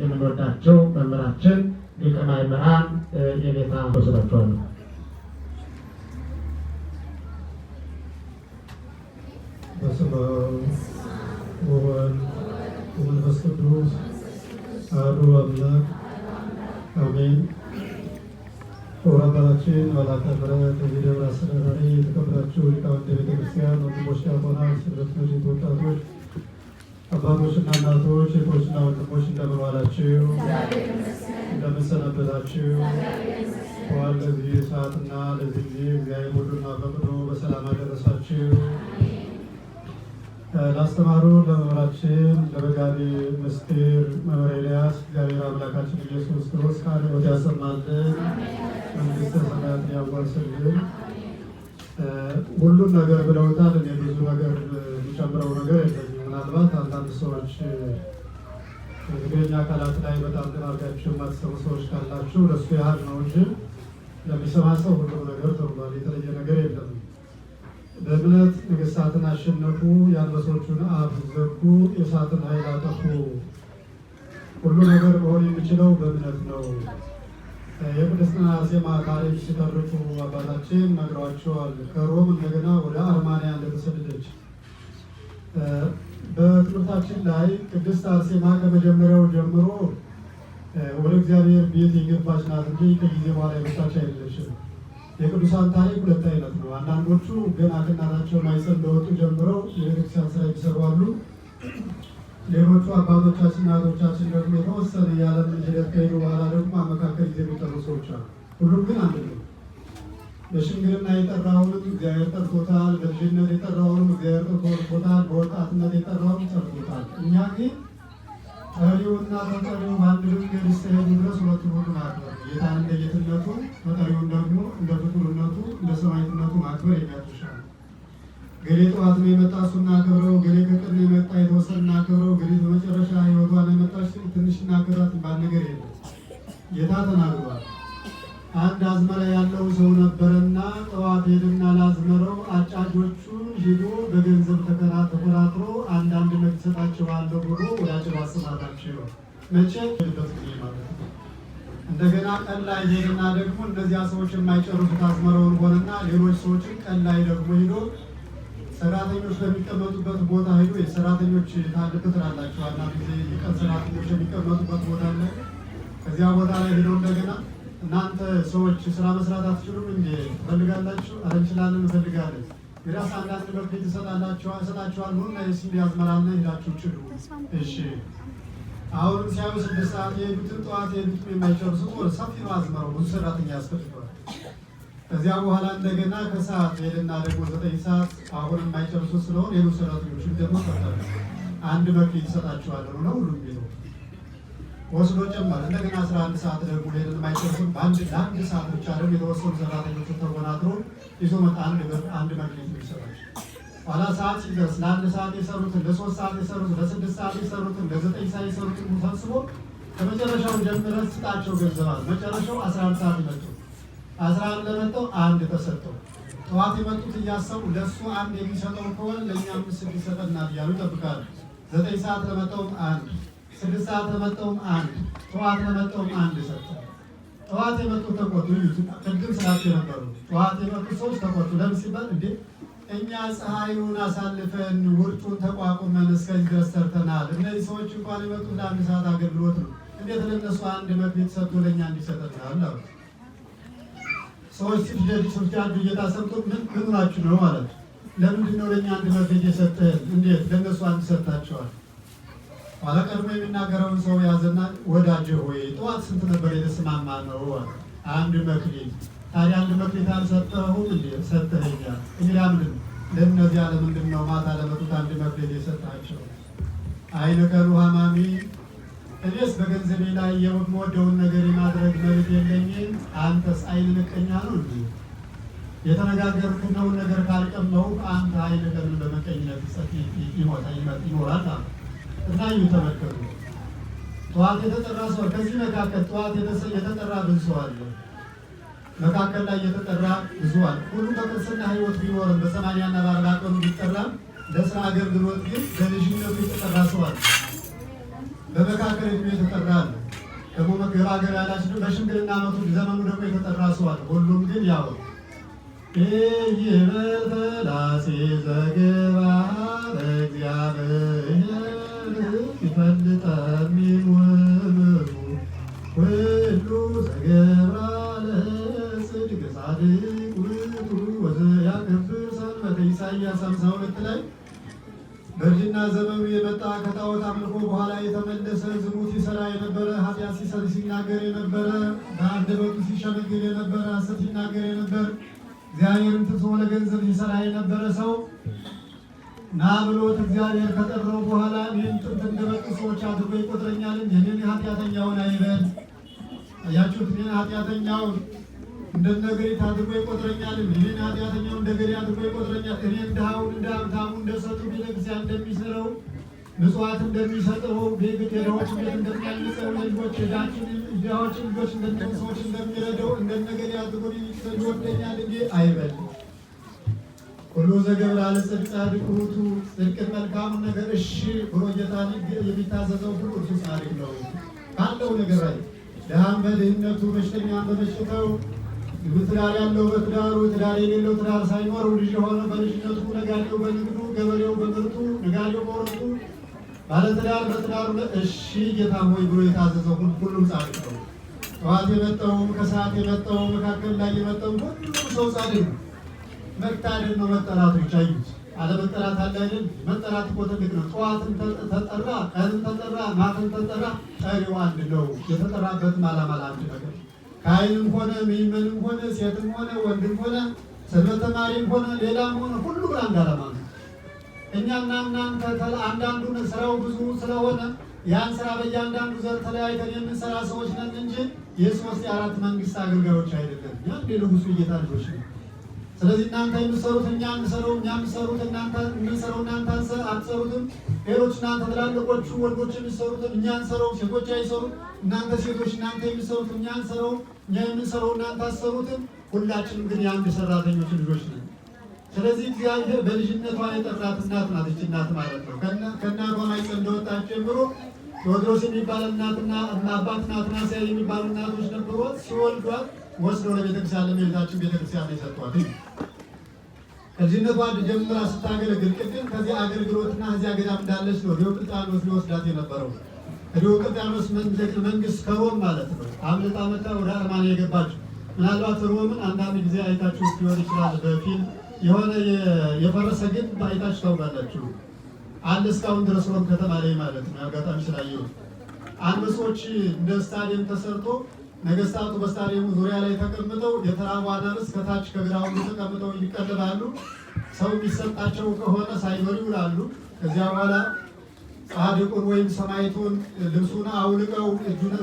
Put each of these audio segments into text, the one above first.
የምንወዳቸው መምህራችን ሊቀ ማእምራን የኔታ ወስዳቸዋል። በስመ አብ ወወልድ ወመንፈስ ቅዱስ አሐዱ አምላክ አሜን። ክቡር አባታችን መላከ ምሕረት የዚህ ደብር አስተዳዳሪ፣ የተከበራችሁ ሊቃውንተ ቤተክርስቲያን፣ ወንድሞች ዲያቆናት፣ ሰንበት ወጣቶች፣ አባቶችና እናቶች፣ እህቶችና ወንድሞች እንደምን ዋላችሁ? እንደምን ሰነበታችሁ? እንኳን ለዚህ ሰዓትና ለዚህ ጊዜ እግዚአብሔር ሁሉን ፈቅዶ በሰላም አደረሳችሁ። ላስተማሩ ለመምህራችን ለመጋቤ ምስጢር መምህር ኤልያስ እግዚአብሔር አምላካችን ኢየሱስ ክርስቶስ ቃለ ሕይወት ያሰማልን፣ መንግሥተ ሰማያትን ያዋርስልን። ሁሉም ነገር ብለውታል። እኔ ብዙ ነገር የሚጨምረው ነገር የለኝም። ምናልባት አንዳንድ ሰዎች እንግዲህ አካላት ላይ በጣም አድርጋችሁ የማትሰሩ ሰዎች ካላችሁ ለእሱ ያህል ነው እንጂ ለሚሰማ ሰው ሁሉም ነገር ተብሏል። የተለየ ነገር የለም። በእምነት ነገሥታትን አሸነፉ፣ የአንበሶቹን አፍ ዘጉ፣ የእሳትን ኃይል አጠፉ። ሁሉ ነገር መሆን የሚችለው በእምነት ነው። የቅድስት አርሴማ ታሪክ ሲተርኩ አባታችን ነግሯቸዋል። ከሮም እንደገና ወደ አርማንያ እንደተሰደደች በትምህርታችን ላይ ቅድስት አርሴማ ከመጀመሪያው ጀምሮ ወደ እግዚአብሔር ቤት የገባች ናት እንጂ ከጊዜ በኋላ የመጣች አይደለችም። የቅዱሳን ታሪክ ሁለት አይነት ነው። አንዳንዶቹ ገና ከእናታቸው ማኅፀን እንደወጡ ጀምረው የቤተክርስቲያን ስራ ይሰሩ አሉ። ሌሎቹ አባቶቻችን እናቶቻችን ደግሞ የተወሰነ የዓለም ሂደት ከሄዱ በኋላ ደግሞ አመካከል ጊዜ የሚጠሩ ሰዎች አሉ። ሁሉም ግን አንድ ነው። በሽምግልና የጠራውንም እግዚአብሔር ጠርቶታል። በልጅነት የጠራውንም እግዚአብሔር ጠርቶታል። በወጣትነት የጠራውንም ጠርቶታል። እኛ ግን ጠሪውና ተጠሪው በአንድ መንገድ እስከሄዱ ድረስ ሁለቱን ሁሉ ማክበር፣ ጌታን እንደ ጌትነቱ፣ ተጠሪውን ደግሞ እንደ ፍጡርነቱ እንደ ሰማዕትነቱ ማክበር የሚያስችል ገሌ ጠዋት ነው የመጣ እሱ እናክብረው፣ ገሌ ከቀን ነው የመጣ የተወሰነ እናክብረው፣ ገሌ በመጨረሻ ሕይወቷ ነው የመጣች ትንሽ እናክብራት የሚባል ነገር የለም። ጌታ ተናግሯል። አንድ አዝመራ ያለው ሰው ነበረና ጠዋት ሄድና ላዝመረው አጫጆቹ ሂዶ በገንዘብ ተከራክሮ አንዳንድ መት ሰጣቸዋለሁ ብሎ ወደ አጭድ አሰማራቸው። መቼ ሄድበት ጊዜ ማለት ነው። እንደገና ቀን ላይ ሄድና ደግሞ እነዚያ ሰዎች የማይጨርሱት አዝመረውን ሆነና ሌሎች ሰዎችን ቀን ላይ ደግሞ ሂዶ ሰራተኞች በሚቀመጡበት ቦታ ሄዶ የሰራተኞች ታልበት ላላቸው አንዳንድ ጊዜ የቀን ሰራተኞች የሚቀመጡበት ቦታ አለ። ከዚያ ቦታ ላይ ሄዶ እንደገና እናንተ ሰዎች ስራ መስራት አትችሉም እንዴ? ትፈልጋላችሁ? ኧረ እንችላለን፣ እንፈልጋለን። እንግዲያስ አንዳንድ መክሊት እሰጣችኋል። ሁና የሲንዴ አዝመራና ሄዳችሁ ችሉ። እሺ። አሁንም ሲያዩ 6 ሰዓት የሄዱትን ጠዋት የሄዱትን የማይጨርሱት ወደ ሰፊ ነው አዝመራው፣ ብዙ ሰራተኛ ያስፈልገዋል። ከዚያ በኋላ እንደገና ከሰዓት ሄድና ደግሞ 9 ሰዓት አሁንም የማይጨርሱ ስለሆነ ሌሎች ሰራተኞችን ደግሞ ጠርታሉ። አንድ መክሊት እሰጣችኋለሁ ነው ሁሉም ቢለው ወስዶ ጨመረ። እንደገና 11 ሰዓት ደግሞ ሄደን የማይጨርሱት ለአንድ ሰዓት ብቻ ደግሞ የተወሰኑ ሰራተኞችን ተጎናትሮ ይዞ መጣ። አንድ መክሊት ይሰራቸው። ኋላ ሰዓት ሲደርስ ለ1 ሰዓት የሰሩትን፣ ለ3 ሰዓት የሰሩትን፣ ለ6 ሰዓት የሰሩትን፣ ለ9 ሰዓት የሰሩትን ሰብስቦ ከመጨረሻው ጀምረን ስጣቸው ገንዘባል። መጨረሻው 11 ሰዓት ይመጡ። 11 ለመጣው አንድ ተሰጠው። ጠዋት የመጡት እያሰቡ ለእሱ አንድ የሚሰጠው ከሆነ ለእኛ 5 ይሰጠናል እያሉ ይጠብቃሉ። 9 ሰዓት ለመጣውም አንድ፣ 6 ሰዓት ለመጣውም አንድ፣ ጠዋት ለመጣውም አንድ ሰጠ። ጠዋት የመጡ ተቆጡ። ቅድም ስላቸው የነበሩ ጠዋት የመጡ ሰዎች ተቆጡ። ለምን ሲባል እንዴ እኛ ፀሐዩን አሳልፈን ውርጩን ተቋቁመን እስከዚህ ድረስ ሰርተናል። እነዚህ ሰዎች እንኳን የመጡት ለ1 ሰዓት አገልግሎት ነው። እንዴት ለነሱ አንድ መክሊት ሰጥቶ ለእኛ እንዲሰጠናል አሉ። ሰዎች ሲፍጃጁ እየታሰብቶ ምን ናችሁ ነው ማለት ለምንድን ነው ለእኛ አንድ መክሊት የሰጠን? እንዴት ለእነሱ አንድ ሰጥታቸዋል? ኋላ ቀድሞ የሚናገረውን ሰው ያዘና ወዳጅ ሆይ ጠዋት ስንት ነበር የተስማማ ነው? አንድ መክሊት። ታዲያ አንድ መክሊት አልሰጠሁም እንዴ? ሰጠኸኛል። እንግዲህ ምንድን ለእነዚያ ለምንድን ነው ማታ ለመጡት አንድ መክሊት የሰጣቸው? አይነ ከሩ ሀማሚ እኔስ በገንዘቤ ላይ የምወደውን ነገር የማድረግ መብት የለኝም። አንተስ አይን ንቀኛ ነው እንዴ? የተነጋገርኩትን ነገር ካልቀመው አንተ አይን ለምን በመቀኝነት ይኖራል? እናዩ ተመከሩ። ጠዋት የተጠራ ሰው ከዚህ መካከል ጠዋት የተጠራ ብዙ ሰው አለ። መካከል ላይ የተጠራ ብዙ አለ። ሁሉ በቅርስና ሕይወት ቢኖርም በ80 እና በ40 ቀኑ ቢጠራም ለስራ አገልግሎት ግን በልጅነቱ የተጠራ ሰው አለ። በመካከል በከረጢቱ የተጠራ አለ። ደግሞ መገባገብ ያላችሁ በሽምግልና ዓመቱ ዘመኑ ደግሞ የተጠራ ሰው አለ። ሁሉም ግን ያው ይበላሴ ዘገባ በእግዚአብሔር ይፈልጠሚን ውእቱ ሁሉ ዘገብራ ለጽድቅ ጻድቅ ውእቱ ወዘያከብር ሰንበተ ኢሳይያስ 52 ላይ በእርጅና ዘመኑ የመጣ ከጣዖት አምልኮ በኋላ የተመለሰ ዝሙት ይሰራ የነበረ ኃጢአት ሲናገር የነበረ በአንደበቱ ሲሸመግል የነበረ ሐሰት ሲናገር የነበረ እግዚአብሔርን ትቶ ለገንዘብ ሲሰራ የነበረ ሰው ና ብሎት እግዚአብሔር ከጠራው በኋላ እኔን ጥንት እንደበቁ ሰዎች አድርጎ ይቆጥረኛል፣ እኔን ኃጢአተኛውን አይበል። አያችሁት? እኔን ኃጢአተኛውን እንደነገሪት አድርጎ ይቆጥረኛል፣ እኔን ኃጢአተኛውን እንደገሪ አድርጎ ይቆጥረኛል። እኔን ድሃውን እንደ ሀብታሙ እንደሰጡ ቤተክርስቲያን እንደሚሰራው ምጽዋት እንደሚሰጠው የድሆች ቤት እንደሚያንጸው ልጆች ድሆችን ልጆች ሰዎች እንደሚረዳው እንደነገሪ አድርጎ ይወደኛል እንጂ አይበል። ሁሉ ዘገብረ ለጽድቅ ጻድቅ ውእቱ ጽድቅን መልካሙን ነገር እሺ ብሎ ጌታን የሚታዘዘው ሁሉ እርሱ ጻድቅ ነው ካለው ነገር ላይ ድሃም በድህነቱ በሽተኛም በበሽታው ትዳር ያለው በትዳሩ ትዳር የሌለው ትዳር ሳይኖረው ልጅ የሆነው በልጅነቱ ነጋዴው በንግዱ ገበሬው በምርቱ ነጋዴው በወርቱ ባለትዳር በትዳሩ እሺ ጌታ ሆይ ብሎ የታዘዘው ሁሉም ጻድቅ ነው። ጠዋት የመጣውም ከሰዓት የመጣውም መካከል ላይ የመጣውም ሁሉም ሰው ጻድቅ ነው። መታደል ነው መጠራቱ ይቻዩት አለመጠራት አለ አይደል? መጠራት እኮ ትልቅ ነው። ጠዋትን ተጠራ፣ ቀንም ተጠራ፣ ማታም ተጠራ፣ ጠሪው አንድ ነው። የተጠራበትም ዓላማ ለአንድ ነገር ካህንም ሆነ ምእመንም ሆነ ሴትም ሆነ ወንድም ሆነ ሰንበት ተማሪም ሆነ ሌላም ሆነ ሁሉ አንድ ዓላማ ነው። እኛና እናንተ አንዳንዱን ስራው ብዙ ስለሆነ ያን ስራ በእያንዳንዱ ዘር ተለያይተን የምንሰራ ሰዎች ነን እንጂ የሶስት የአራት መንግስት አገልጋዮች አይደለም። ያን የንጉሱ ጌታ ልጆች ነው። ስለዚህ እናንተ የምትሰሩት እኛ እንሰራው፣ እኛ የምትሰሩት እናንተ የምንሰራው እናንተ አትሰሩትም። ሌሎች እናንተ ትላልቆቹ ወንዶች የሚሰሩትን እኛ እንሰራው፣ ሴቶች አይሰሩም። እናንተ ሴቶች እናንተ የምትሰሩት እኛ እንሰራው፣ እኛ የምንሰራው እናንተ አትሰሩትም። ሁላችንም ግን የአንድ ሰራተኞች ልጆች ነን። ስለዚህ እግዚአብሔር በልጅነቷ የጠራት እናት ናት። ይህች እናት ማለት ነው ከእናቷ ማኅፀን እንደወጣች ጀምሮ ቴዎድሮስ የሚባል እናትና አባት ናትናስያ የሚባሉ እናቶች ነበሯት። ሲወልዷት ወስደው ለቤተክርስቲያን ለእመቤታችን ቤተክርስቲያን ነው የሰጧት። ከልጅነቷ ጀምራ ስታገለግል ቅድም ከዚህ አገልግሎትና ከዚያ ገዳም እንዳለች ነው ዲዮቅልጥያኖስ ሊወስዳት የነበረው። ከዲዮቅልጥያኖስ መንግስት ከሮም ማለት ነው አምልጣ መጣ ወደ አርማንያ የገባችው። ምናልባት ሮምን አንዳንድ ጊዜ አይታችሁ ሊሆን ይችላል በፊልም የሆነ የፈረሰ ግንብ አይታችሁ ታውቃላችሁ። አለ እስካሁን ድረስ ሮም ከተማ ላይ ማለት ነው። አጋጣሚ ስላየሁት አንበሶች እንደ ስታዲየም ተሰርቶ ነገስታቱ በስታዲየሙ ዙሪያ ላይ ተቀምጠው የተራቡ አናብስት ከታች ከግራውንዱ ተቀምጠው ይቀልባሉ። ሰው የሚሰጣቸው ከሆነ ሳይበሉ ይውላሉ። ከዚያ በኋላ ጻድቁን ወይም ሰማዕቱን ልብሱን አውልቀው እጁን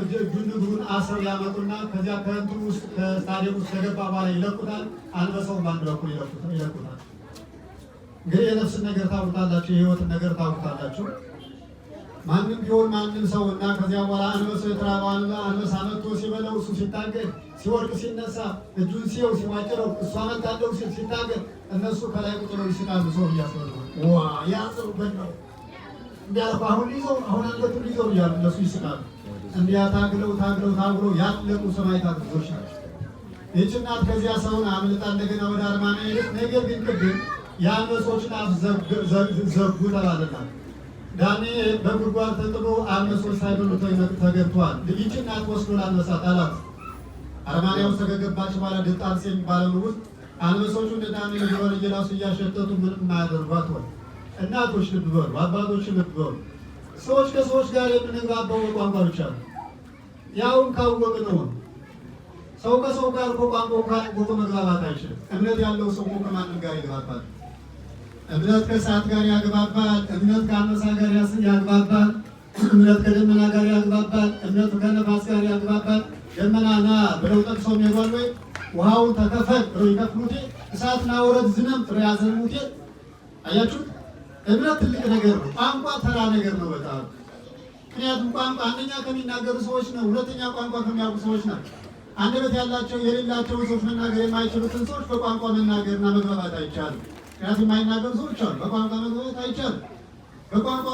እግሩን አስረው ያመጡና ከዚያ ከእንትኑ ውስጥ ከስታዲየም ውስጥ ከገባ በኋላ ይለቁታል። አንበሳውን በአንድ በኩል ይለቁታል። እንግዲህ የነፍስን ነገር ታውቁታላችሁ፣ የህይወትን ነገር ታውቁታላችሁ። ማንም ቢሆን ማንም ሰው እና ከዚያ በኋላ አንበሳው የተራበው አንበሳ መጥቶ ሲበለው እሱ ሲታገል ሲወድቅ ሲነሳ እጁን ሲየው ሲዋጭረው እሷ መታለው ሲታገል እነሱ ከላይ ቁጭ ብለው ይስቃሉ። ሰው እያስበሉ ዋ ያጽሩበት ነው እንዲያልኩ አሁን አንገቱን ይዘው እያሉ እነሱ ይስቃሉ። እንዲያ ታግለው ያለቁ ሰማዕታት ብዙዎች ናቸው። ይህች እናት ከዚያ ሰውን አምልጣ እንደገና ወደ አርማንያ ሄደች። ነገር ግን ቅድም የአንበሶችን አፍ ዘጉ ተባለላት። ዳንኤል በጉድጓድ ተጥሎ አንበሶች ሳይበሉት ተገብቷል። ይህች እናት ወስዶ ለአንበሳ ጣላት። አርማንያ ውስጥ ከገባች በኋላ ድጣርስ የሚባለው ንጉሥ አንበሶቹ እንደ ዳንኤል ጆሮ እየላሱ እያሸተቱ ምንም የማያደርጓት ሆነ። እናቶች ልብ በሉ፣ አባቶች ልብ በሉ። ሰዎች ከሰዎች ጋር የምንግባባው በቋንቋ ብቻ ነው። ያውም ካወቅን ነው። ሰው ከሰው ጋር ቋንቋው ካወቀ መግባባት አይችልም። እምነት ያለው ሰው ከማንም ጋር ይግባባል። እምነት ከእሳት ጋር ያግባባል። እምነት ከአንበሳ ጋር ያግባባል። እምነት ከደመና ጋር ያግባባል። እምነት ከነፋስ ጋር ያግባባል። ደመና ና ብለው ጠቅሰው የሚሄዷል ወይ ውሃውን ተከፈል ብለው ይከፍሉት፣ እሳትና ወረድ ዝናብ ጥሩ ያዘንሙት። አያችሁት? እምነት ትልቅ ነገር ነው። ቋንቋ ተራ ነገር ነው በጣም። ምክንያቱም ቋንቋ አንደኛ ከሚናገሩ ሰዎች ነው፣ ሁለተኛ ቋንቋ ከሚያውቁ ሰዎች ናቸው። አንደበት ያላቸው የሌላቸው ሰዎች መናገር የማይችሉትን ሰዎች በቋንቋ መናገርና መግባባት አይቻልም። ምክንያቱም የማይናገሩ ሰዎች አሉ፣ በቋንቋ መግባባት አይቻልም። በቋንቋ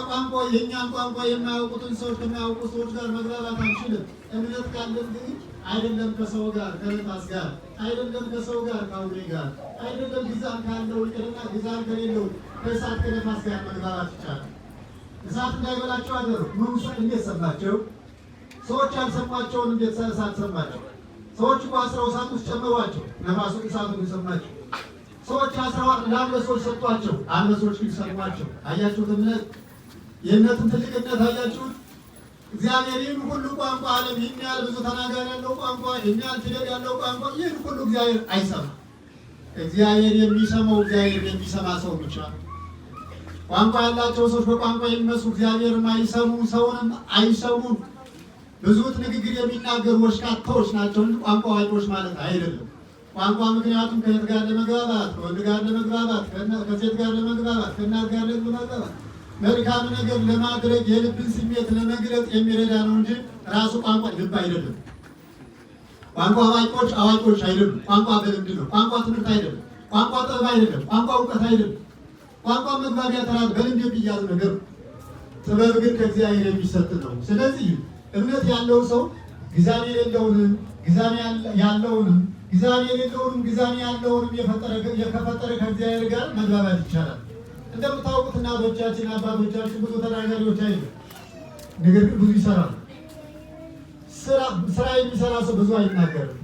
የእኛን ቋንቋ የማያውቁትን ሰዎች ከማያውቁ ሰዎች ጋር መግባባት አንችልም። እምነት ካለን ግን አይደለም ከሰው ጋር ከነፋስ ጋር አይደለም ከሰው ጋር ከአውሬ ጋር አይደለም ግዛን ካለው ይቅርና ግዛን ከሌለው ከእሳት ከነፋስ ጋር መግባባት ይቻላል። እሳት እንዳይበላቸው አደረጉ። ሙሳ እንዴት ሰማቸው? ሰዎች ያልሰማቸውን እንዴት እሳት ሰማቸው? ሰዎች እኮ አስረው እሳት ውስጥ ጨመሯቸው፣ ነፋሱ እሳቱን ሰማቸው። ሰዎች አስረው ለአንበሶች ሰጧቸው፣ አንበሶች ግን ሰሟቸው። አያችሁት? እምነት የእምነትን ትልቅነት አያችሁት? እግዚአብሔር ይህን ሁሉ ቋንቋ ዓለም ይህን ያህል ብዙ ተናጋሪ ያለው ቋንቋ ይህን ያህል ፊደል ያለው ቋንቋ ይህን ሁሉ እግዚአብሔር አይሰማም። እግዚአብሔር የሚሰማው እግዚአብሔር የሚሰማ ሰው ብቻ። ቋንቋ ያላቸው ሰዎች በቋንቋ የሚመስሉ እግዚአብሔርም አይሰሙ ሰውንም አይሰሙም። ብዙት ንግግር የሚናገሩ ወሽካታዎች ናቸው እንጂ ቋንቋ አዋቂዎች ማለት አይደለም። ቋንቋ ምክንያቱም ከእህት ጋር ለመግባባት፣ ከወንድ ጋር ለመግባባት፣ ከሴት ጋር ለመግባባት፣ ከእናት ጋር ለመግባባት፣ መልካም ነገር ለማድረግ የልብን ስሜት ለመግለጽ የሚረዳ ነው እንጂ ራሱ ቋንቋ ልብ አይደለም። ቋንቋ አዋቂዎች አይደሉም። ቋንቋ በልምድ ነው። ቋንቋ ትምህርት አይደለም። ቋንቋ ጥበብ አይደለም። ቋንቋ እውቀት አይደለም። ቋንቋ መግባቢያ ተራት በልምድ የሚያዝ ነገር። ጥበብ ግን ከእግዚአብሔር የሚሰጥ ነው። ስለዚህ እምነት ያለው ሰው ግዛኔ የሌለውንም ግዛኔ ያለውንም ግዛኔ የሌለውንም ግዛኔ ያለውንም የከፈጠረ ከእግዚአብሔር ጋር መግባባት ይቻላል። እንደምታውቁት እናቶቻችን አባቶቻችን ብዙ ተናጋሪዎች አይደሉም፣ ነገር ግን ብዙ ይሰራሉ። ስራ የሚሰራ ሰው ብዙ አይናገርም።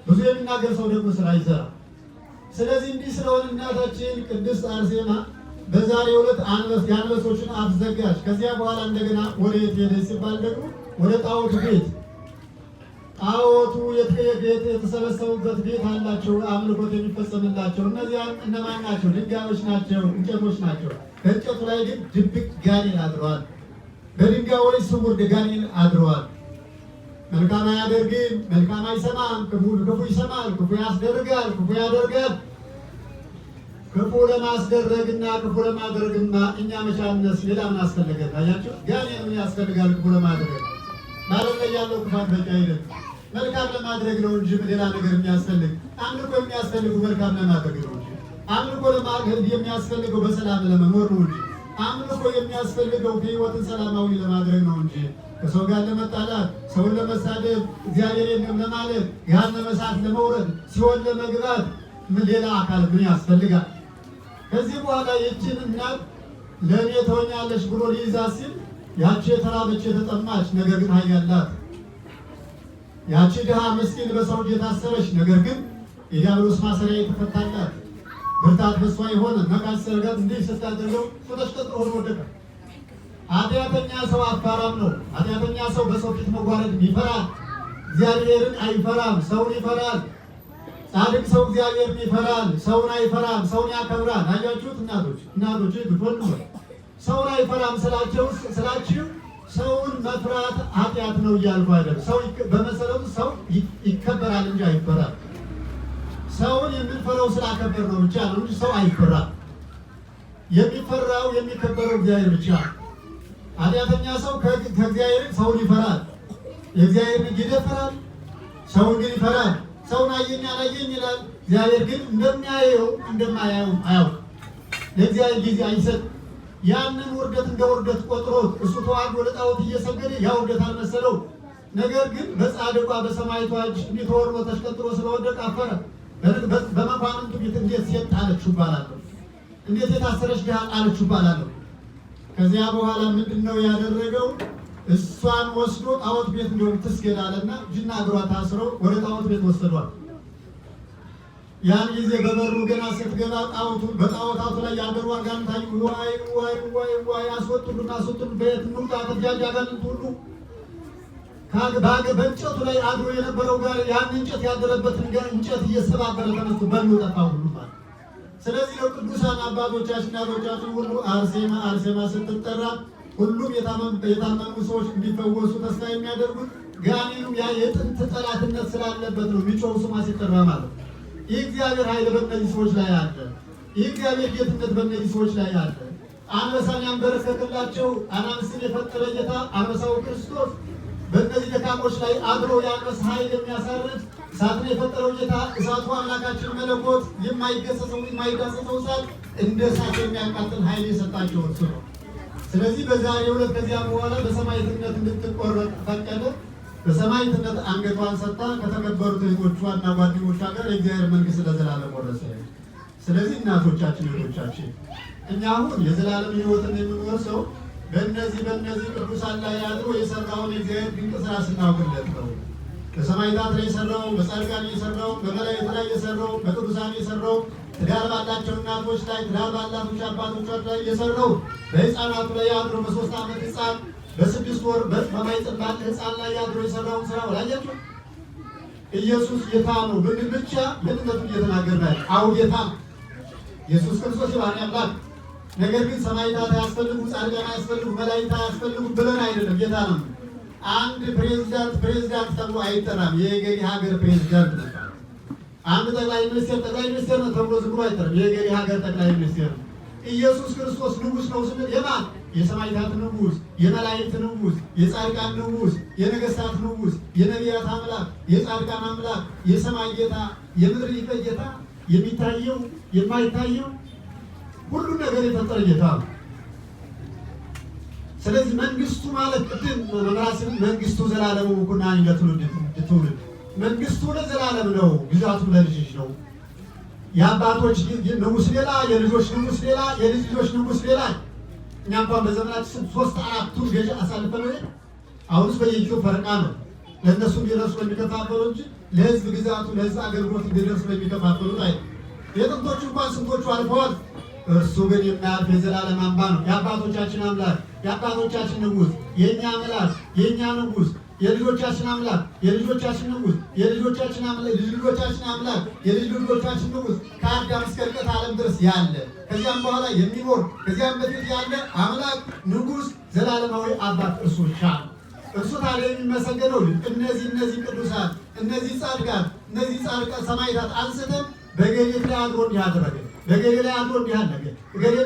ብዙ የሚናገር ሰው ደግሞ ስራ ይሰራል። ስለዚህ እንዲህ ስለሆነ እናታችን ቅድስት አርሴማ በዛሬው ዕለት የአንበሶችን አፍ ዘጋች። ከዚያ በኋላ እንደገና ወደ የት ሄደች ሲባል ደግሞ ወደ ጣዖቱ ቤት። ጣዖቱ የተሰበሰቡበት ቤት አላቸው፣ አምልኮት የሚፈጸምላቸው። እነዚያም እነማን ናቸው? ድንጋዮች ናቸው፣ እንጨቶች ናቸው። በእንጨቱ ላይ ግን ድብቅ ጋኔን አድረዋል። በድንጋዩ ላይ ስውር ጋኔን አድረዋል። መልካም አያደርግም፣ መልካም አይሰማም፣ ክፉ ይሰማል፣ ክፉ ያስደርጋል፣ ክፉ ያደርጋል። ክፉ ለማስደረግና ክፉ ለማድረግማ እኛ መቻልነስ ሌላ ምን አስፈለገን? አያችሁ፣ ጋኔን ምን ያስፈልጋል? ክፉ ለማድረግ ማለት ላይ ያለው ክፋት በቂ አይደለም። መልካም ለማድረግ ነው እንጂ ሌላ ነገር የሚያስፈልግ አምልኮ የሚያስፈልጉ መልካም ለማድረግ ነው እንጂ አምልኮ ለማድረግ የሚያስፈልገው በሰላም ለመኖር ነው እንጂ አምልኮ የሚያስፈልገው ሕይወትን ሰላማዊ ለማድረግ ነው እንጂ ከሰው ጋር ለመጣላት፣ ሰውን ለመሳደብ፣ እግዚአብሔር የለም ለማለት፣ ገሃነመ እሳት ለመውረድ፣ ሲኦል ለመግባት ምን ሌላ አካል ምን ያስፈልጋል? ከዚህ በኋላ ይህችን እናት ለእኔ ተወኛለሽ ብሎ ሊይዛት ሲል ያቺ የተራበች የተጠማች ነገር ግን ኃይል ያላት ያቺ ድሃ ምስኪን በሰው እጅ የታሰረች ነገር ግን የዲያብሎስ ማሰሪያ የተፈታላት ብርታት በሷ የሆነ ነቃች ሰርጋት እንዲህ ስታደርገው ተሽቀጥሮ ወደቀ። ኃጢአተኛ ሰው አፋራም ነው። ኃጢአተኛ ሰው በሰው ፊት መጓረድ ይፈራል። እግዚአብሔርን አይፈራም፣ ሰውን ይፈራል። ጻድቅ ሰው እግዚአብሔርን ይፈራል፣ ሰውን አይፈራም፣ ሰውን ያከብራል። አያችሁት እናቶች ብትወዱ ሰውን አይፈራም ስላችሁ ሰውን መፍራት ኃጢአት ነው እያልኩ አይደለም። ሰው በመሰረቱ ሰው ይከበራል እንጂ አይፈራም። ሰውን የምንፈራው ስላከበር ነው ብቻ ነው እንጂ ሰው አይፈራም። የሚፈራው የሚከበረው እግዚአብሔር ብቻ። ኃጢአተኛ ሰው ከእግዚአብሔር ሰውን ይፈራል፣ የእግዚአብሔርን ሕግ ይደፍራል፣ ሰውን ግን ይፈራል። ሰውን አየኝ አላየኝ ይላል፣ እግዚአብሔር ግን እንደሚያየው እንደማያየው አያውቅ። ለእግዚአብሔር ጊዜ አይሰጥ። ያንን ውርደት እንደ ውርደት ቆጥሮት እሱ ተዋርዶ ለጣዖት እየሰገደ ያ ውርደት አልመሰለው። ነገር ግን በጻድቋ በሰማዕቷ እጅ እንዲህ ተወርዶ ተሽቀጥሮ ስለወደቀ አፈረ። በመኳንንቱ ፊት እንዴት ሴት ጣለችው እባላለሁ፣ እንዴት የታሰረች ድሃ ጣለችው እባላለሁ። ከዚያ በኋላ ምንድን ነው ያደረገው? እሷን ወስዶ ጣዖት ቤት እንደውም ትስገድ አለና እጅና እግሯ ታስረው ወደ ጣዖት ቤት ወሰዷል። ያን ጊዜ በበሩ ገና ስትገባ በጣዖታቱ ላይ ያደሩ አጋንንት ዋይ አስወጡልን፣ በየት እንውጣ? ተጃጅ አጋንንት ሁሉ በእንጨቱ ላይ አድሮ የነበረው ጋር ያን እንጨት ያደረበትን እንጨት እየሰባበረ ተነስቶ በሉ ጠፋ ሁሉ ማለት። ስለዚህ ለቅዱሳን አባቶቻችን እናቶቻችን ሁሉ አርሴማ ስትጠራ ሁሉም የታመሙ ሰዎች እንዲፈወሱ ተስፋ የሚያደርጉት ጋኔኑም ያ የጥንት ጠላትነት ስላለበት ነው የሚጮው ስሟ ሲጠራ ማለት ነው። ይህ እግዚአብሔር ኃይል በእነዚህ ሰዎች ላይ አለ። ይህ እግዚአብሔር ጌትነት በእነዚህ ሰዎች ላይ አለ። አንበሳን ያንበረከከላቸው አናብስትን የፈጠረ ጌታ አንበሳው ክርስቶስ በእነዚህ ደካሞች ላይ አድሮ የአንበሳ ኃይል የሚያሳርድ እሳትን የፈጠረው ጌታ እሳቱ አምላካችን መለኮት የማይገሰጸው የማይዳሰሰው እሳት እንደ እሳት የሚያቃጥል ኃይል የሰጣቸው እርሱ ነው። ስለዚህ በዛሬው ዕለት ከዚያ በኋላ በሰማዕትነት እንድትቆረጥ ፈቀደ። በሰማዕትነት አንገቷን ሰጥታ ከተከበሩት እህቶቿና ጓደኞቿ ጋር የእግዚአብሔር መንግሥት ለዘላለም ወረሰ። ስለዚህ እናቶቻችን፣ እህቶቻችን እኛ አሁን የዘላለም ሕይወትን የምንወርሰው በእነዚህ ቅዱሳን ላይ አድሮ የሰራውን የእግዚአብሔር ድንቅ ስራ ስናውቅለት ነው። በሰማዕታት ላይ የሰራው፣ በጻድቃን የሰራው፣ በመላእክት ላይ የሰራው፣ በቅዱሳን የሰራው፣ ትዳር ባላቸው እናቶች ላይ፣ ትዳር ባላቸው አባቶች ላይ የሰራው፣ በሕፃናቱ ላይ አድሮ በ3 ዓመት ሕፃን በ6 ወር በማኅፀን ባለ ሕፃን ላይ አድሮ የሰራውን ስራ ወላያቸው ኢየሱስ ጌታ ነው ብንል ብቻ የጥንቱን እየተናገርን አይደል? አዎ ጌታ ኢየሱስ ክርስቶስ የባህርይ አምላክ። ነገር ግን ሰማዕታት አያስፈልጉ፣ ጻድቃን አያስፈልጉ፣ መላእክት አያስፈልጉ ብለን አይደለም። ጌታ ነው። አንድ ፕሬዝዳንት ተብሎ አይጠራም። የገሌ ሀገር ፕሬዝዳንት ነው። አንድ ጠቅላይ ሚኒስቴር ነው ተብሎ ዝም ብሎ አይጠራም። የገሌ ሀገር ጠቅላይ ሚኒስቴር ነው። ኢየሱስ ክርስቶስ ንጉሥ ነው ስንል የማን? የሰማዕታት ንጉሥ፣ የመላእክት ንጉሥ፣ የጻድቃን ንጉሥ፣ የነገሥታት ንጉሥ፣ የነቢያት አምላክ፣ የጻድቃን አምላክ፣ የሰማይ ጌታ፣ የምድር ጌታ፣ የሚታየው የማይታየው ሁሉ ነገር የፈጠረ ጌታ ነው። ስለዚህ መንግስቱ ማለት ቅድም መምራስን መንግስቱ ዘላለም ኩናኒ ለትውልድ መንግስቱ ለዘላለም ነው፣ ግዛቱ ለልጅ ነው። የአባቶች ንጉሥ ሌላ፣ የልጆች ንጉሥ ሌላ፣ የልጅ ልጆች ንጉሥ ሌላ። እኛ እንኳን በዘመናችን 3-4ቱን ገዥ አሳልፈን ነው። አሁንስ በየጊዜው ፈረቃ ነው። ለእነሱ እንዲደርሱ በሚከፋፈሉ እንጂ ለህዝብ ግዛቱ ለህዝብ አገልግሎት እንዲደርሱ በሚከፋፈሉት አይ የጥንቶቹ እንኳን ስንቶቹ አልፈዋል። እርሱ ግን የማያልፍ የዘላለም አምባ ነው። የአባቶቻችን አምላክ፣ የአባቶቻችን ንጉሥ፣ የእኛ አምላክ፣ የእኛ ንጉሥ፣ የልጆቻችን አምላክ፣ የልጆቻችን ንጉሥ፣ የልጆቻችን አምላክ፣ የልጆቻችን አምላክ፣ የልጅ ልጆቻችን ንጉሥ ከአዳም እስከ ርቀት ዓለም ድረስ ያለ ከዚያም በኋላ የሚኖር ከዚያም በፊት ያለ አምላክ ንጉሥ ዘላለማዊ አባት እርሱ ብቻ ነው። እርሱ ታዲያ የሚመሰገነው እነዚህ ቅዱሳን እነዚህ ጻድቃን ሰማዕታት አንስተን በገሊላ ላይ አድሮ እንዲህ አደረገ፣ በገሊላ ላይ አድሮ እንዲህ አደረገ፣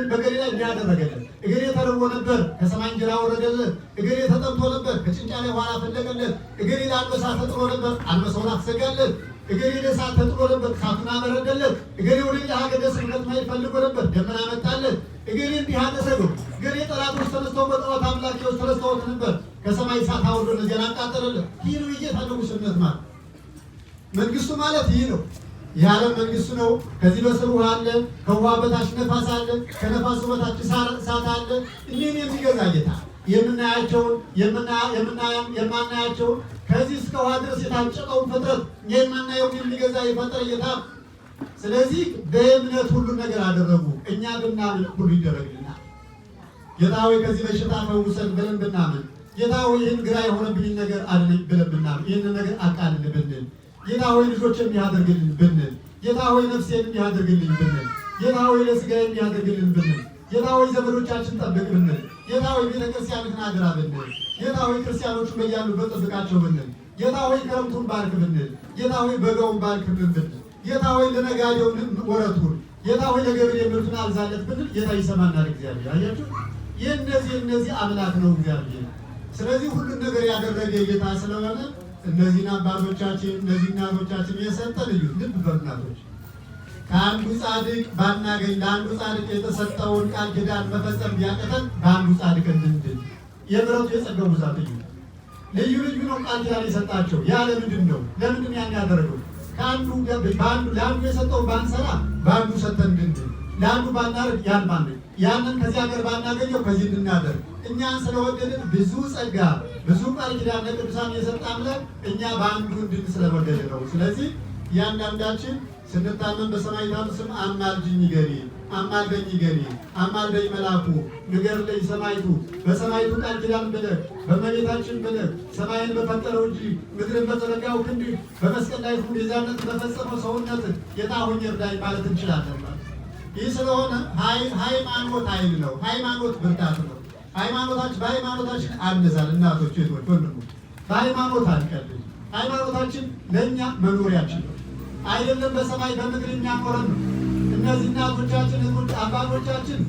በገሊላ ላይ እንዲህ አደረገለት። እገሌ ተርቦ ነበር፣ ከሰማይ እንጀራ ወረደለት። እገሌ ተጠምቶ ነበር፣ ከጭንጫ ላይ ውሃ ፈለቀለት። እገሌ ለአንበሳ ተጥሎ ነበር፣ አንበሳውን አስዘጋለት። እገሌ ለእሳት ተጥሎ ነበር፣ እሳቱን አበረደለት። እገሌ ወደ ሌላ ሀገር ስብከት መሄድ ፈልጎ ነበር፣ ደመና መጣለት። እገሌ እንዲህ አደረገው። እገሌ ጠላቶች ተነስተው በጣዖት አምላኪዎች ተነስተውት ነበር፣ ከሰማይ እሳት አውርዶ እነዚያን አቃጠለለት። ይህ ነው የጌታ ንጉሥነት ማለት። መንግስቱ ማለት ይህ ነው። የዓለም መንግስቱ ነው። ከዚህ በስር ውሃ አለ፣ ከውሃ በታች ነፋስ አለ፣ ከነፋሱ በታች እሳት አለ። እኒህን የሚገዛ ጌታ የምናያቸውን የማናያቸውን ከዚህ እስከ ውሃ ድረስ የታጨቀውን ፍጥረት የማናየውን የሚገዛ የፈጠረ ጌታ። ስለዚህ በእምነት ሁሉን ነገር አደረጉ። እኛ ብናምን ሁሉ ይደረግልናል። ጌታ ሆይ ከዚህ በሽታ ፈውሰን ብለን ብናምን፣ ጌታ ሆይ ይህን ግራ የሆነብኝ ነገር አድነኝ ብለን ብናምን፣ ይህንን ነገር አቃልል ብንል፣ ጌታ ሆይ ልጆች የሚያደርግልን ብንል፣ ጌታ ሆይ ነፍሴን የሚያደርግልኝ ብንል፣ ጌታ ሆይ ለስጋ የሚያደርግልን ብንል፣ ጌታ ሆይ ዘመዶቻችን ጠብቅ ብንል፣ ጌታ ሆይ ቤተክርስቲያንን አደራ ብንል፣ ጌታ ሆይ ክርስቲያኖቹን በያሉበት ጠብቃቸው ብንል፣ ጌታ ሆይ ክረምቱን ባርክ ብንል፣ ጌታ ሆይ በጋውን ባርክ ብንል፣ ጌታ ሆይ ለነጋዴው ወረቱን፣ ጌታ ሆይ ለገበሬ ምርቱን አብዛለት ብንል ጌታ ይሰማናል። እግዚአብሔር አያችሁ፣ የእነዚህ አምላክ ነው እግዚአብሔር። ስለዚህ ሁሉን ነገር ያደረገ ጌታ ስለሆነ እነዚህን አባቶቻችን እነዚህ እናቶቻችን የሰጠን እዩ። ልብ በእናቶች ከአንዱ ጻድቅ ባናገኝ ለአንዱ ጻድቅ የተሰጠውን ቃል ኪዳን መፈጸም ቢያቅተን በአንዱ ጻድቅ እንድንድን የምሕረቱ የጸጋው ብዛት እዩ። ልዩ ልዩ ነው ቃል ኪዳን የሰጣቸው። ያ ለምንድን ነው? ለምንድን ያን ያደረገው? ለአንዱ የሰጠውን ባንሰራ በአንዱ ሰጠን እንድንድን፣ ለአንዱ ባናደርግ ያን ባንድን፣ ያንን ከዚህ ሀገር ባናገኘው ከዚህ እንድናደርግ እኛን ስለወደድን ብዙ ጸጋ ብዙ ቃል ኪዳን ለቅዱሳን የሰጠ አምላክ እኛ በአንዱ እንድን ስለወደድ ነው። ስለዚህ እያንዳንዳችን ስንታመን በሰማዕታቱ ስም አማልጅኝ ገሪ፣ አማልደኝ ገሪ፣ አማልደኝ መላኩ፣ ንገርልኝ ሰማዕቱ፣ በሰማዕቱ ቃል ኪዳን ብለህ በእመቤታችን ብለህ ሰማይን በፈጠረው እንጂ ምድርን በዘረጋው ክንድ በመስቀል ላይ ቤዛነት በፈጸመው ሰውነት ጌታ ሆይ እርዳኝ ማለት እንችላለን። ይህ ስለሆነ ሃይማኖት ኃይል ነው። ሃይማኖት ብርታት ነው። በሃይማኖታችን አንዛል። እናቶች፣ እህቶች፣ ወንድሞች በሃይማኖት አንቀልድ። ሃይማኖታችን ለእኛ መኖሪያችን ነው። አይደለም በሰማይ በምድር የሚያኖረን ነው። እነዚህ እናቶቻችን፣ እህቶች፣ አባቶቻችን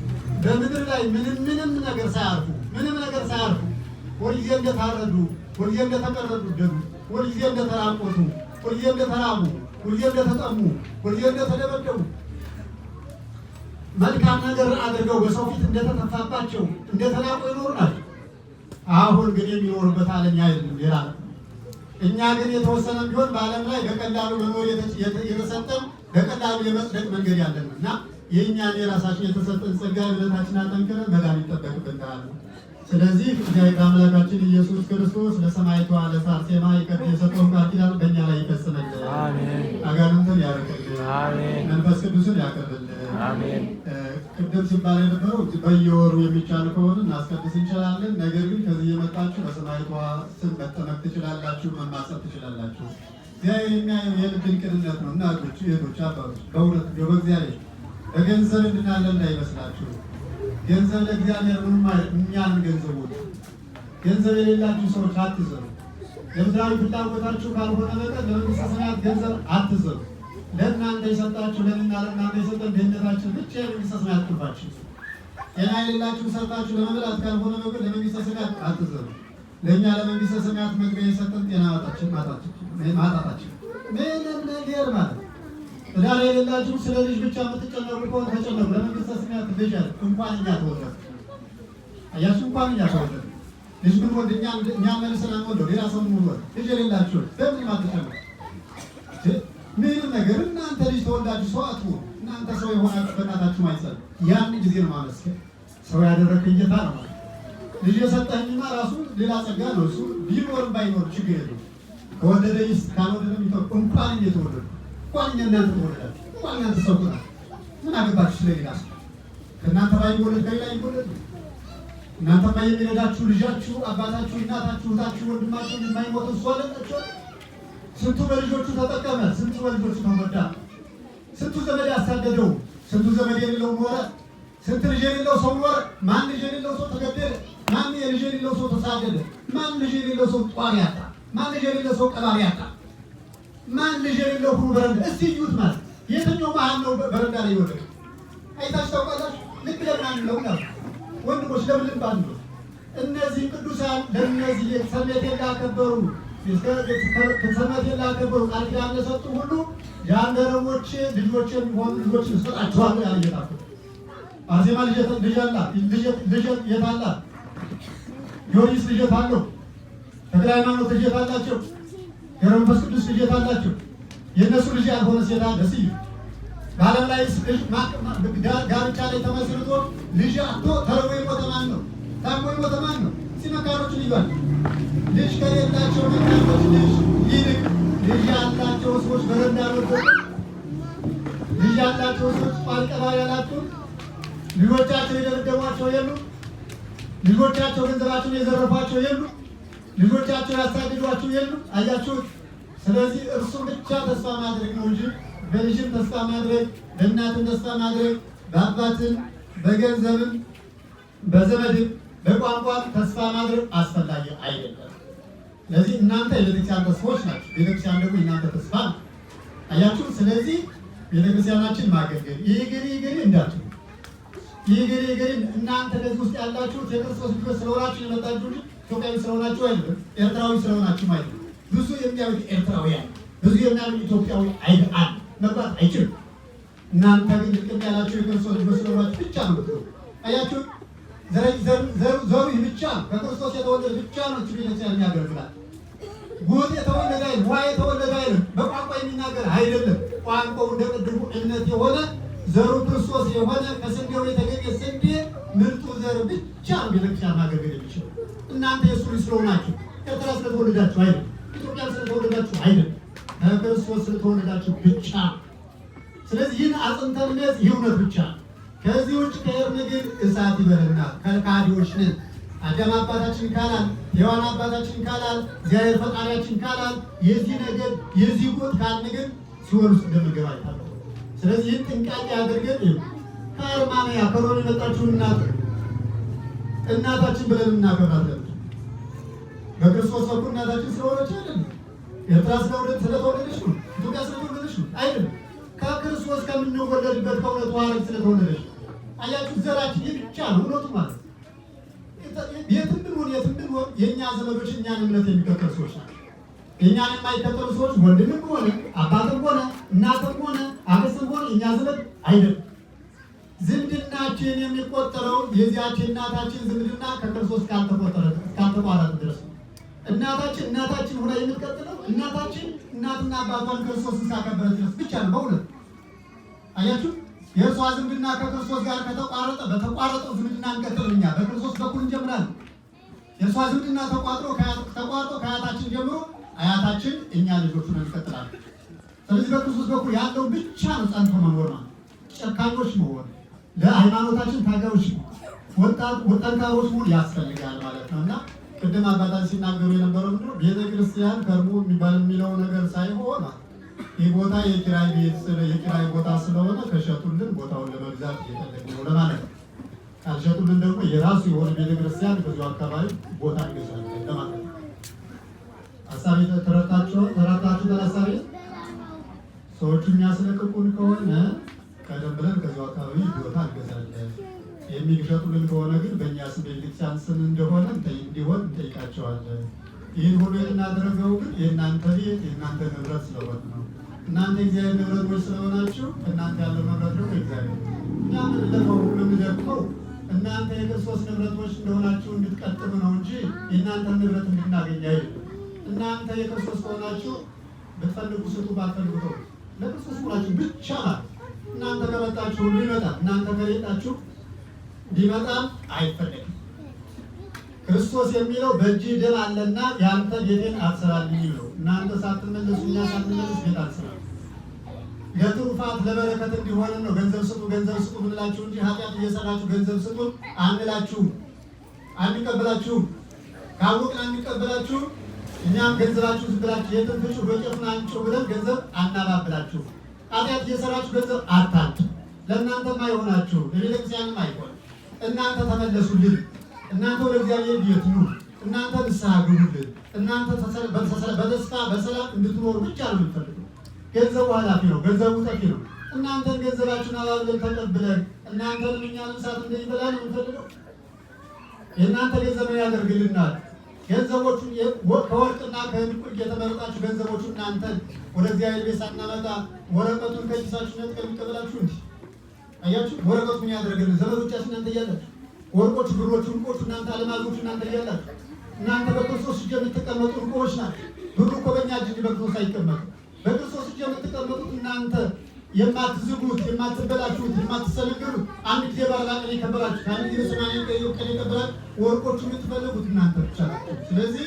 በምድር ላይ ምንም ነገር ሳያርፉ ሁልጊዜ እንደታረዱ፣ ሁልጊዜ እንደተቀረዱ ደሙ፣ ሁልጊዜ እንደተራቆቱ፣ ሁልጊዜ እንደተራቡ፣ ሁልጊዜ እንደተጠሙ፣ ሁልጊዜ እንደተደበደቡ መልካም ነገር አድርገው በሰው ፊት እንደተተፋባቸው እንደተናቁ ይኖሩ ናቸው። አሁን ግን የሚኖሩበት ዓለም አይደለም፣ ሌላ ነው። እኛ ግን የተወሰነ ቢሆን በዓለም ላይ በቀላሉ መኖር የተሰጠን በቀላሉ የመጽደቅ መንገድ ያለን እና የእኛን የራሳችን የተሰጠን ጸጋ እምነታችን አጠንክረን መዳን ይጠበቅብናል። ስለዚህ እግዚአብሔር አምላካችን ኢየሱስ ክርስቶስ ለሰማዕቷ ለአርሴማ የሰጠውን ቃል ኪዳን በእኛ ላይ ይፈጽምልን። አጋንንትን ያርቅልን። መንፈስ ቅዱስን ያቅርብልን። ቅድም ሲባል የነበረው በየወሩ የሚቻል ከሆነ እናስቀድስ እንችላለን። ነገር ግን ከዚህ የመጣችሁ በሰማዕቷ ስም መጠመቅ ትችላላችሁ፣ መማጸን ትችላላችሁ። እግዚአብሔር የሚያየው የልብን ቅንነት ነው። እናቶች፣ እህቶች፣ አባቶች በእውነት በእግዚአብሔር በገንዘብ እንድናለን እንዳይመስላችሁ። ገንዘብ ለእግዚአብሔር ምንም ማለት እኛን ገንዘቦች ገንዘብ የሌላችሁ ሰዎች አትዘሩ። ለምድራዊ ፍላጎታችሁ ካልሆነ በቀር ለመንግሥተ ሰማያት ገንዘብ አትዘሩ። ለእናንተ የሰጣችሁ ለእኔና ለእናንተ የሰጠን ድህነታችን ብቻ የመንግሥተ ሰማያት ቁልፋችን። ጤና የሌላችሁ ሰርታችሁ ለመብላት ካልሆነ በቀር ለመንግሥተ ሰማያት አትዘሩ። ለእኛ ለመንግሥተ ሰማያት መግቢያ የሰጠን ጤና ማጣታችን ምንም ነገር ማለት ትዳር የሌላችሁ ስለ ልጅ ብቻ የምትጨነቁ ከሆነ ተጨነቁ። ለመንግሥተ ሰማያት ልጅ አለ። እንኳን እኛ ተወለድን፣ አያችሁ፣ እንኳን እኛ ተወለድን። ልጅ ምን ወልድ እኛ መልሰን አንወልደው፣ ሌላ ሰው ምን ወልድ። ልጅ የሌላችሁ በምንም አትጨነቁ። ምንም ነገር እናንተ ልጅ ተወልዳችሁ ሰው አትሁኑ። እናንተ ሰው የሆናችሁ በእናታችሁ አይጸልም። ያን ጊዜ ነው ማመስገን። ሰው ያደረግከኝ ጌታ ነው ማለት ልጅ የሰጠኝማ ራሱ ሌላ ጸጋ ነው። እሱ ቢኖርም ባይኖር ችግር የለውም። ከወደደኝስ ካልወደደም እንኳን እየተወለዱ እንኳን እናንተ ተወለዳችሁ እንኳን እናንተ ሰው ሆናችሁ ምን አገባችሁ ስለሌላ ሰው? ከእናንተ ባይወለድ ከሌላ ይወለድ። እናንተማ የሚረዳችሁ ልጃችሁ፣ አባታችሁ፣ እናታችሁ፣ እህታችሁ፣ ወንድማችሁ የማይሞት እሱ አለላችሁ። ስንቱ በልጆቹ ተጠቀመ፣ ስንቱ በልጆቹ ተጎዳ፣ ስንቱ ዘመድ ያሳደደው፣ ስንቱ ዘመድ የሌለው ኖረ፣ ስንት ልጅ የሌለው ሰው ኖረ። ማን ልጅ የሌለው ሰው ተገደለ? ማን የልጅ የሌለው ሰው ተሳደደ? ማን ልጅ የሌለው ሰው ጧሪ ያጣ? ማን ልጅ የሌለው ሰው ቀባሪ ያጣ? ማን ልጅ የሌለው ሁሉ በረንዳ እስቲ ይዩት። ማለት የትኛው መሀል ነው በረንዳ ላይ ይወደቅ? አይታችሁ ታውቃላችሁ? ልክ ለምን ነው ወንድሞች፣ ለምን ልባል ነው? እነዚህ ቅዱሳን ለእነዚህ ሰንበቴን ላከበሩ ሰንበቴን ላከበሩ ቃል ኪዳን ለሰጡ ሁሉ ጃንደረቦች ልጆች የሚሆኑ ልጆች እሰጣችኋለሁ ያለ ጌታ ነው። አርሴማ ልጅ አላት፣ ልጅ የት አላት? ጊዮርጊስ ልጅ አለው፣ ተክለ ሃይማኖት ልጅ አላቸው፣ ገብረ መንፈስ ቅዱስ ልጅ አላቸው። የእነሱ ልጅ ያልሆነ ሴት አለ? እስኪ በዓለም ላይ ጋብቻ ላይ ተመስርቶ ልጅ አቶ ተርቦ የሞተ ማን ነው? ታሞ የሞተ ማን ነው? ሲመካሮችን ይባል ልጅ ከሌላቸው መካሮች ልጅ ይልቅ ልጅ ያላቸው ሰዎች በረንዳ ወጥቶ ልጅ ያላቸው ሰዎች ቋንቀባሪ ያላቸው ልጆቻቸው የደበደቧቸው የሉ፣ ልጆቻቸው ገንዘባቸውን የዘረፏቸው የሉ፣ ልጆቻቸው ያሳድዷቸው የሉ። አያችሁት? ስለዚህ እርሱ ብቻ ተስፋ ማድረግ ነው እንጂ በልጅም ተስፋ ማድረግ፣ በእናትም ተስፋ ማድረግ፣ በአባትም በገንዘብም በዘመድም በቋንቋም ተስፋ ማድረግ አስፈላጊ አይደለም። ስለዚህ እናንተ የቤተክርስቲያን ተስፋዎች ናቸው። ቤተክርስቲያን ደግሞ የእናንተ ተስፋ ነው። አያችሁ? ስለዚህ ቤተክርስቲያናችን ማገልገል ይግሪ እንዳትሉ፣ ይግሪ እናንተ ከዚህ ውስጥ ያላችሁት የክርስቶስ ልጆች ስለሆናችሁ የመጣችሁ እንጂ ኢትዮጵያዊ ስለሆናችሁ አይደለም፣ ኤርትራዊ ስለሆናችሁ አይደለም። ብዙ የሚያዩት ኤርትራውያን፣ ብዙ የሚያዩት ኢትዮጵያዊ አይደል መግባት አይችልም። እናንተ ግን ልቅም ያላችሁ የክርስቶስ ልጆች ስለሆናችሁ ብቻ ነው የምትገቡ። አያችሁ? ዘሩ ይህ ብቻ ነው። ከክርስቶስ የተወለደ ብቻ ነው ቤተክርስቲያን የሚያገለግላል። ጉጥ የተወለደ አይደል፣ ዋ የተወለደ አይደል፣ በቋንቋ የሚናገር አይደለም። ቋንቋው እንደ ቅድሙ እምነት የሆነ ዘሩ ክርስቶስ የሆነ ከስንዴው የተገኘ ስንዴ ምርጡ ዘር ብቻ ነው ቤተክርስቲያን ማገልገል የሚችለው። እናንተ የእሱ ልጅ ስለሆናችሁ ኤርትራ ስለተወለዳችሁ አይደል፣ ኢትዮጵያ ስለተወለዳችሁ አይደል፣ ከክርስቶስ ስለተወለዳችሁ ብቻ። ስለዚህ ይህን አጽንተን እንያዝ። ይህ እውነት ብቻ። ከዚህ ውጭ ከሄድን ግን እሳት ይበለና ከካዲዎች ነን። አዳም አባታችን ካላል፣ ሔዋን አባታችን ካላል፣ እግዚአብሔር ፈጣሪያችን ካላል፣ የዚህ ነገር የዚህ ጎጥ ካልን ግን ሲኦል ውስጥ እንደምንገባ ይታወቃል። ስለዚህ ይህን ጥንቃቄ አድርገን ከአርማንያ ከሮም የመጣችውን እናታችን ብለን እናከብራለን። በክርስቶስ በኩል እናታችን ስለሆነች አይደለም፣ ኤርትራ ስለተወለደች ነው፣ ኢትዮጵያ ስለተወለደች ነው አይደለም፣ ከክርስቶስ ከምንወለድበት ከእውነቱ ሐረግ ስለተወለደች ነው። አያችሁ? ዘራችን ይህ ብቻ ነው እውነቱ ማለት ነው። የትም ብንሆን የእኛ ዘመዶች እኛን እምነት የሚከተሉ ሰዎች ናቸው። የእኛን የማይከተሉ ሰዎች ወንድምም ሆነ አባትም ሆነ እናትም ሆነ አክስትም ሆነ እኛ ዘመድ አይደለም። ዝምድናችን የሚቆጠረው የዚያች እናታችን ዝምድና ከክርስቶስ ካልተቋረጠ ድረስ ነው። እናታችን ሆና የምትቀጥለው እናታችን እናትና አባቷን ክርስቶስ እስካከበረ ድረስ ብቻ ነው። በእውነት አያችሁ፣ የእርሷ ዝምድና ከክርስቶስ ጋር ከተቋረጠ በተቋረጠው ዝምድና እንቀጥልኛ በክርስቶስ በኩል እንጀምራለን። የእርሷ ዝምድና ተቋርጦ ከአያታችን ጀምሮ አያታችን እኛ ልጆቹን እንቀጥላለን። ስለዚህ በክርስቶስ በኩል ያለው ብቻ ነው ጸንቶ መኖር ነው። ጨካኞች መሆን፣ ለሃይማኖታችን ታጋዮች ጠንካሮች መሆን ያስፈልጋል ማለት ነው። እና ቅድም አባታችን ሲናገሩ የነበረው ምንድን ነው? ቤተክርስቲያን ከርሞ የሚለው ነገር ሳይሆን ይህ ቦታ የኪራይ ቤት የኪራይ ቦታ ስለሆነ ከሸጡልን ቦታውን ለመግዛት እየፈለግን ነው ለማለት ነው። ካልሸጡልን ደግሞ የራሱ የሆነ ቤተክርስቲያን በዚሁ አካባቢ ቦታ እንገዛለን ለማለት ነው። ሀሳቤ ተረታችሁ ተላሳቤ ሰዎቹ የሚያስለቅቁን ከሆነ ቀደም ብለን ከዚሁ አካባቢ ቦታ እንገዛለን። የሚሸጡልን ከሆነ ግን በእኛ ስም ቤተክርስቲያን ስም እንደሆነ እንዲሆን እንጠይቃቸዋለን። ይህን ሁሉ የምናደርገው ግን የእናንተ ቤት የእናንተ ንብረት ስለሆነ ነው። እናንተ እግዚአብሔር ንብረቶች ስለሆናችሁ እናንተ ያለው ንብረት ደግሞ እግዚአብሔር እኛ የምንደርቀው እናንተ የክርስቶስ ንብረቶች እንደሆናችሁ እንድትቀጥሉ ነው እንጂ የእናንተ ንብረት እንድናገኝ አይደለም። እናንተ የክርስቶስ ከሆናችሁ ብትፈልጉ ስጡ፣ ባትፈልጉ ተው። ለክርስቶስ ሆናችሁ ብቻ ማለት እናንተ ከመጣችሁ ሁሉ ይመጣል። እናንተ ከሌላችሁ ሊመጣም አይፈለግም። ክርስቶስ የሚለው በእጅ ደም አለና ያንተ ቤቴን አትሰራልኝ ነው። እናንተ ሳትመለሱ እኛ ሳትመለስ ቤት አትሰራም። ለትሩፋት ለበረከት እንዲሆን ነው ገንዘብ ስጡ ብንላችሁ እንጂ ኃጢአት እየሰራችሁ ገንዘብ ስጡ አንላችሁም፣ አንቀበላችሁም። ካወቅን አንቀበላችሁም። እኛም ገንዘባችሁ ዝም ብላችሁ የትን ፍጩ በጨቱን አንጩ ብለን ገንዘብ አናባብላችሁ። ኃጢአት እየሰራችሁ ገንዘብ አታጡ። ለእናንተም አይሆናችሁ፣ ለቤተክርስቲያንም አይሆን። እናንተ ተመለሱልን። እናንተ ወደ እግዚአብሔር ቤት ኑ። እናንተ ንስሐ ግቡልን። እናንተ በደስታ በሰላም እንድትኖሩ ብቻ ነው የምንፈልገው። ገንዘቡ ኃላፊ ነው፣ ገንዘቡ ጠፊ ነው። እናንተን ገንዘባችሁን አባብለን ተቀብለን እናንተንም እኛን እሳት እንደሚበላ ነው የምንፈልገው። የእናንተ ገንዘብ ያደርግልናል። ገንዘቦቹን ከወርቅና ከዕንቁ የተመረጣችሁ ገንዘቦቹ እናንተን ወደ እግዚአብሔር ቤት ሳናመጣ ወረቀቱን ከኪሳችሁ ነጥቀን የሚቀበላችሁ እንጂ አያችሁ፣ ወረቀቱን ያደረገልን ዘመዶቻችን እናንተ እያላችሁ፣ ወርቆች፣ ብሮች፣ ዕንቁዎች እናንተ፣ አልማዞች እናንተ እያላችሁ፣ እናንተ በክርስቶስ እጅ የምትቀመጡ ዕንቁዎች ናቸው። ብሩ እኮ በእኛ እጅ በክርስቶስ አይቀመጥም። በክርስቶስ እጅ የምትቀመጡት እናንተ የማትዝጉት፣ የማትበላችሁት፣ የማትሰነገሩት አንድ ጊዜ በአርባ ቀን የከበራችሁ አንድ ጊዜ 80 ቀን የከበራችሁ ወርቆቹ የምትፈልጉት እናንተ ብቻ ናቸው። ስለዚህ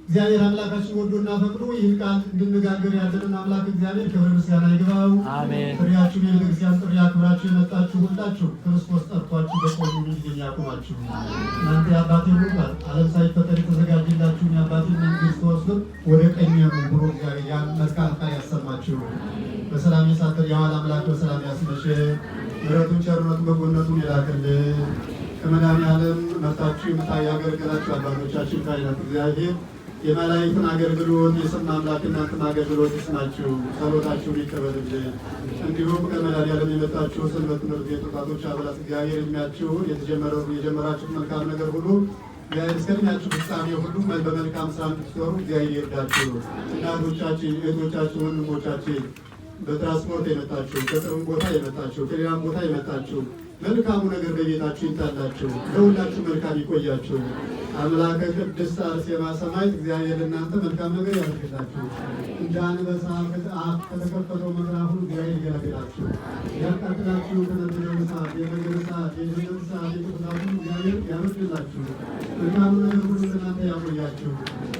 እግዚአብሔር አምላካችን ወዶና ፈቅዶ ይህን ቃል እንድንነጋገር ያለንን አምላክ እግዚአብሔር ክብር ምስጋና ይግባው። አሜን። ጥሪያችሁ የቤተክርስቲያን ጥሪ አክብራችሁ የመጣችሁ ሁላችሁ ክርስቶስ ጠርቷችሁ በቆዩ ጊዜ ያቁማችሁ። እናንተ የአባቴ ሩቃል ዓለም ሳይፈጠር የተዘጋጀላችሁን የአባቴ መንግስት ወስዶ ወደ ቀኝ ብሎ እግዚአብሔር ያን መልካም ቃል ያሰማችሁ። በሰላም የሳደር የዋል አምላክ በሰላም ያስመሸ ምሕረቱን ቸርነቱን በጎነቱን የላክልን ከመድኃኔዓለም መጥታችሁ ያገለገላችሁ አባቶቻችን ካህናት እግዚአብሔር የመላእክትን አገልግሎት የሰማ አምላክ እናንተን አገልግሎት ይስማችሁ፣ ጸሎታችሁን ይቀበልልን። እንዲሁም ከመድኃኔዓለም የመጣችሁ ሰንበት ትምህርት ቤት ወጣቶች አባላት እግዚአብሔር ዕድሜያችሁን የጀመራችሁት መልካም ነገር ሁሉ እግዚአብሔር እስከ ዕድሜያችሁ ፍጻሜ ሁሉ በመልካም ስራ እንድትሰሩ እግዚአብሔር ይርዳችሁ። እናቶቻችን፣ እህቶቻችን፣ ወንድሞቻችን በትራንስፖርት የመጣችሁ ከጥሩም ቦታ የመጣችሁ ከሌላም ቦታ የመጣችሁ መልካሙ ነገር በቤታችሁ ይምጣላችሁ። ለሁላችሁ መልካም ይቆያችሁ። አምላከ ቅድስት አርሴማ ሰማዕት እግዚአብሔር እናንተ መልካም ነገር ያደርግላችሁ። እንደ አንበሳ ከተከፈተው ምዕራፍ ሁሉ እግዚአብሔር ይገላግላችሁ። ያቃጥላችሁ ከነበረው እሳት የመንገድ እሳት የድህነት እሳት የጥፋቱን እግዚአብሔር ያበርድላችሁ። መልካሙ ነገር ሁሉ እናንተ ያቆያችሁ።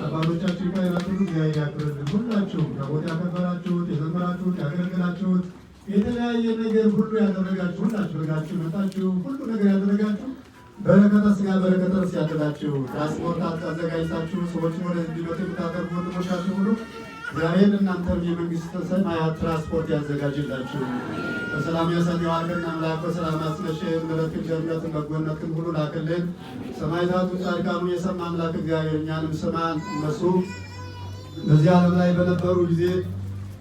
አባቶቻችን ካህናት ሁሉ እግዚአብሔር ያክብርልን። ሁላችሁ በቦታ ያከበራችሁት የዘመራችሁት ያገለገላችሁት የተለያየ ነገር ሁሉ ያደረጋችሁ ሁላችሁ ረጋችሁ መጣችሁ ሁሉ ነገር ያደረጋችሁ በረከተ ሥጋ በረከተ ነፍስ ያድላችሁ። ትራንስፖርት አዘጋጅታችሁ ሰዎችን ወደ እንዲመጡ የምታደርጉ ወንድሞቻችሁ ሁሉ እግዚአብሔር እናንተም የመንግሥተ ሰማያት ትራንስፖርት ያዘጋጅላችሁ። በሰላም ያሰኘው አልከና አምላክ በሰላም አስመሸን። ምሕረትን ቸርነትን በጎነትን ሁሉ ላክልን። ሰማዕታቱን ጻድቃኑን የሰማ አምላክ እግዚአብሔር እኛንም ስማን። እነሱ በዚህ ዓለም ላይ በነበሩ ጊዜ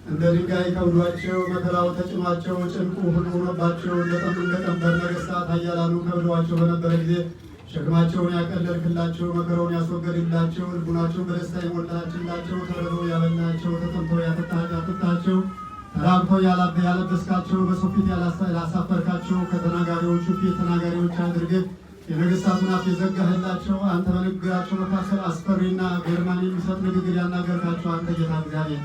እንደ ድንጋይ ከብዷቸው መከራው ተጭኗቸው ጭንቁ ሁሉ ሆኖባቸው እንደቀንበር ነገሥታት ኃያላኑ ከብደዋቸው በነበረ ጊዜ ሸክማቸውን ያቀለልክላቸው መከራውን ያስወገድላቸው ልቡናቸውን በደስታ የሞላችላቸው ተርበው ያበላቸው ተጠምተው ያጠጣቸው ተራቡ ቀርተው ያለበስካቸው በሰው ፊት ያላሳፈርካቸው ከተናጋሪዎቹ ፊት ተናጋሪዎች አድርገህ የነገሥታቱን አፍ የዘጋህላቸው አንተ በንግግራቸው መካከል አስፈሪና ግርማን የሚሰጥ ንግግር ያናገርካቸው አንተ ጌታ እግዚአብሔር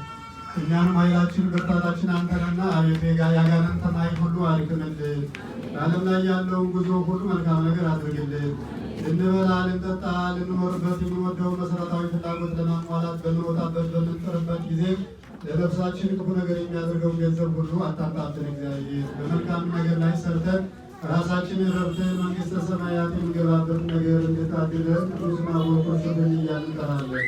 እኛንም ኃይላችን ብርታታችን አንተ ነህና አቤቱ ያጋንንትን ኃይል ሁሉ አድክምልን። በዓለም ላይ ያለውን ጉዞ ሁሉ መልካም ነገር አድርግልን። ልንበላ ልንጠጣ ልንኖርበት የምንወደውን መሰረታዊ ፍላጎት ለማሟላት በምንወጣበት በምንጥርበት ጊዜ ለነፍሳችን ክፉ ነገር የሚያደርገውን ገንዘብ ሁሉ አታጣብን። እግዚአብሔር በመልካም ነገር ላይ ሰርተን ራሳችንን ረድተን መንግሥተ ሰማያት የምንገባበት ነገር እንድታድለን ቅዱስና ወቁስ ብን እያልን እንጠራለን።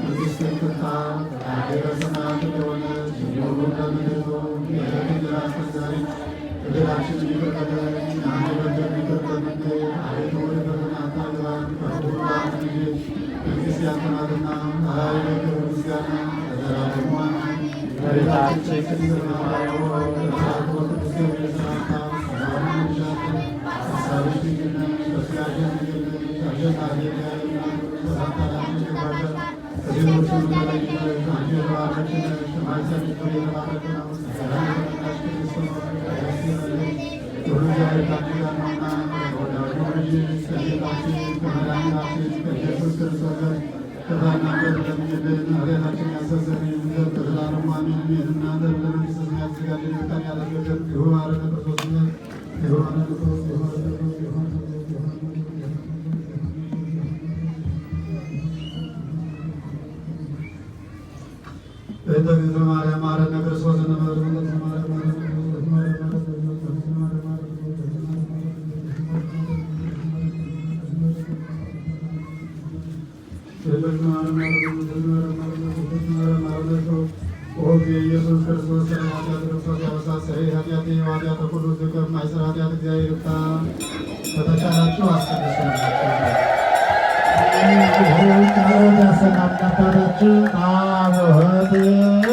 መንግሥትን ትምጣ ሀገረ ሰማያት እንደሆነች እንዲሁ በምድር ዛሬ በደላችንን ይቅር በለን እኛም የበደሉንን ይቅር እንደምንል። አቤቱ ወደ ፈተና አታግባን ከክፉ አድነን እንጂ መንግሥት ያንተ ናትና ኃይል፣ ክብር፣ ምስጋና ለዘላለሙ አሜን። እመቤታችን ቅድስት ማርያም ሆይ በመልአኩ በቅዱስ ገብርኤል ሰላምታ ሰላም እንልሻለን። ሐሳብሽ ድንግል ነሽ፣ በሥጋሽም ድንግል ነሽ። አሸናፊ እግዚአብሔር እናት ሰላምታ ላንቺ ይገባሻል። ከሴቶች ሁሉ ተለይተሽ አንቺ የተባረክሽ ነሽ፣ የማኅፀንሽ ፍሬ የተባረከ ነው። ሰላም የተመላሽ ቅድስት ሆይ ደስ ይበልሽ፣ ሁሉ እግዚአብሔር ከአንቺ ጋር ነውና ከተወዳጁ ልጅሽ ከጌታችን ከመድኃኒታችን ከኢየሱስ ክርስቶስ ጋር ከታና ለምኝልን ኃጢአታችንን ያስተሰርይልን ዘንድ ለዘላለሙ አሜን። እኔንና አንተን ለመንግሥተ ሰማያት ያዘጋጀን ፈጣን ያደረገን የሆነ ክርስቶስ የሆነ ክርስቶስ የሆነ ክርስቶስ የሆነ በእንተ ማርያም ማረነ ክርስቶስ ኢየሱስ ክርስቶስ በተቻላችሁ አባታችን